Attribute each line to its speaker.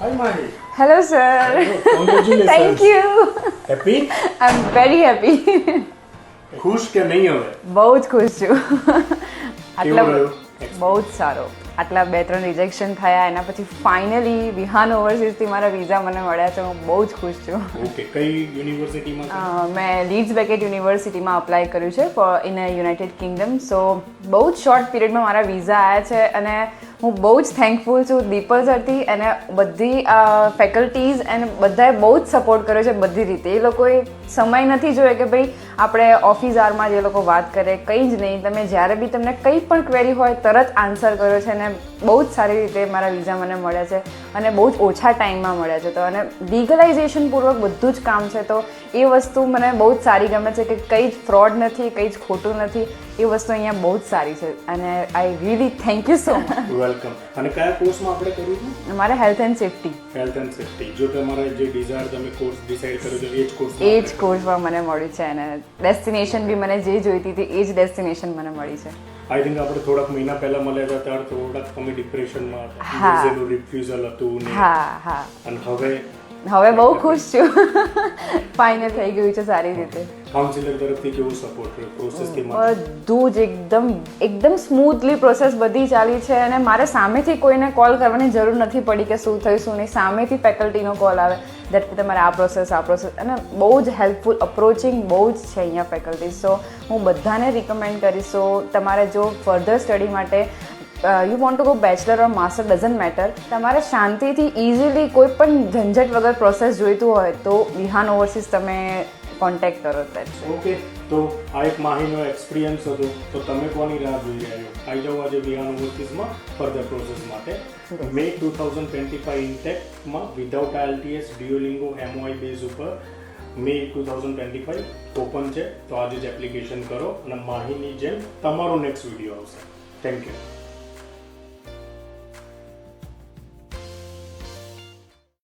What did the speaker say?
Speaker 1: Hi, Mahi.
Speaker 2: Hello, sir.
Speaker 1: Hello. Congratulations.
Speaker 2: Thank you.
Speaker 1: Happy?
Speaker 2: I'm very happy.
Speaker 1: ખુશ કે નહીં હવે?
Speaker 2: બહુ જ ખુશ છું.
Speaker 1: કેવું રહ્યું?
Speaker 2: બહુ જ સારો. આટલા 2-3 રિજેક્શન થયા એના પછી ફાઇનલી વિહાન ઓવરસીઝથી મારા વિઝા મને મળ્યા છે. હું બહુ જ ખુશ છું.
Speaker 1: ઓકે, કઈ યુનિવર્સિટીમાં?
Speaker 2: મેં લીડ્સ બેકેટ યુનિવર્સિટીમાં અપ્લાય કર્યું છે ઇન યુનાઇટેડ કિંગડમ. સો બહુ જ શોર્ટ પીરિયડમાં મારા વિઝા આવ્યા છે અને હું બહુ જ થેન્કફુલ છું દીપલ સરથી અને બધી ફેકલ્ટીઝ અને બધાએ બહુ જ સપોર્ટ કર્યો છે બધી રીતે. એ લોકોએ સમય નથી જોયો કે ભાઈ આપણે ઓફિસ આવરમાં જે લોકો વાત કરે કંઈ જ નહીં. તમે જ્યારે બી તમને કંઈ પણ ક્વેરી હોય તરત આન્સર કર્યો છે અને બહુ જ સારી રીતે મારા વિઝા મને મળ્યા છે અને બહુ જ ઓછા ટાઈમમાં મળ્યા છે. તો અને લીગલાઇઝેશન પૂર્વક બધું જ કામ છે. તો એ વસ્તુ મને બહુ જ સારી ગમે છે કે કંઈ જ ફ્રોડ નથી, કંઈ જ ખોટું નથી. એ વસ્તુ અહીંયા બહુ જ સારી છે અને I really thank you so much.
Speaker 1: Welcome. અને કયા કોર્સમાં આપણે કર્યું હતું?
Speaker 2: મારે health and safety.
Speaker 1: Health and safety. જો તમારે જે ડિઝાયર તમે કોર્સ ડિસાઈડ કર્યો છે એ જ કોર્સ
Speaker 2: એ જ કોર્સમાં મને મળ્યું છે અને ડેસ્ટિનેશન બી મને જે જોઈતી હતી એ જ ડેસ્ટિનેશન મને મળી છે.
Speaker 1: આઈ થિંક આપણે થોડાક મહિના પહેલા મળ્યા હતા ત્યારે થોડાક તમે ડિપ્રેશનમાં હતા.
Speaker 2: હા.
Speaker 1: એનું રિફ્યુઝલ હતું ને
Speaker 2: હા.
Speaker 1: અને હવે
Speaker 2: બહુ ખુશ છું. ફાઇનલ થઈ ગયું છે સારી રીતે.
Speaker 1: કાઉન્સિલર તરફથી કેવું સપોર્ટ રહ્યો પ્રોસેસથી?
Speaker 2: બધું જ એકદમ સ્મૂથલી પ્રોસેસ બધી ચાલી છે અને મારે સામેથી કોઈને કોલ કરવાની જરૂર નથી પડી કે શું થયું શું નહીં. સામેથી ફેકલ્ટીનો કોલ આવે દેટ કે તમારે આ પ્રોસેસ અને બહુ જ હેલ્પફુલ અપ્રોચિંગ બહુ જ છે અહીંયા ફેકલ્ટી. સો હું બધાને રિકમેન્ડ કરીશ. સો તમારે જો ફર્ધર સ્ટડી માટે you want to go bachelor or master doesn't matter. તમારે શાંતિથી ઇઝીલી કોઈ પણ ઝંઝટ વગર પ્રોસેસ જોઈતું હોય તો વિહાન ઓવરસીઝ તમે કોન્ટેક્ટ કરો.
Speaker 1: ઓકે, તો આ એક માહીનો એક્સપિરિયન્સ હતો. તો તમે કોની રાહ જોઈ રહ્યા છો? આવી જાઓ આજે વિહાન ઓવરસીઝમાં ફર્ધર પ્રોસેસ માટે. મે 2025 ઇન્ટેકમાં વિધાઉટ IELTS ડ્યુઓલિંગો MOI બેઝ ઉપર મે 2025 ઓપન છે. તો આજે જ એપ્લિકેશન કરો અને માહીની જેમ તમારો નેક્સ્ટ વિડીયો આવશે. Thank you.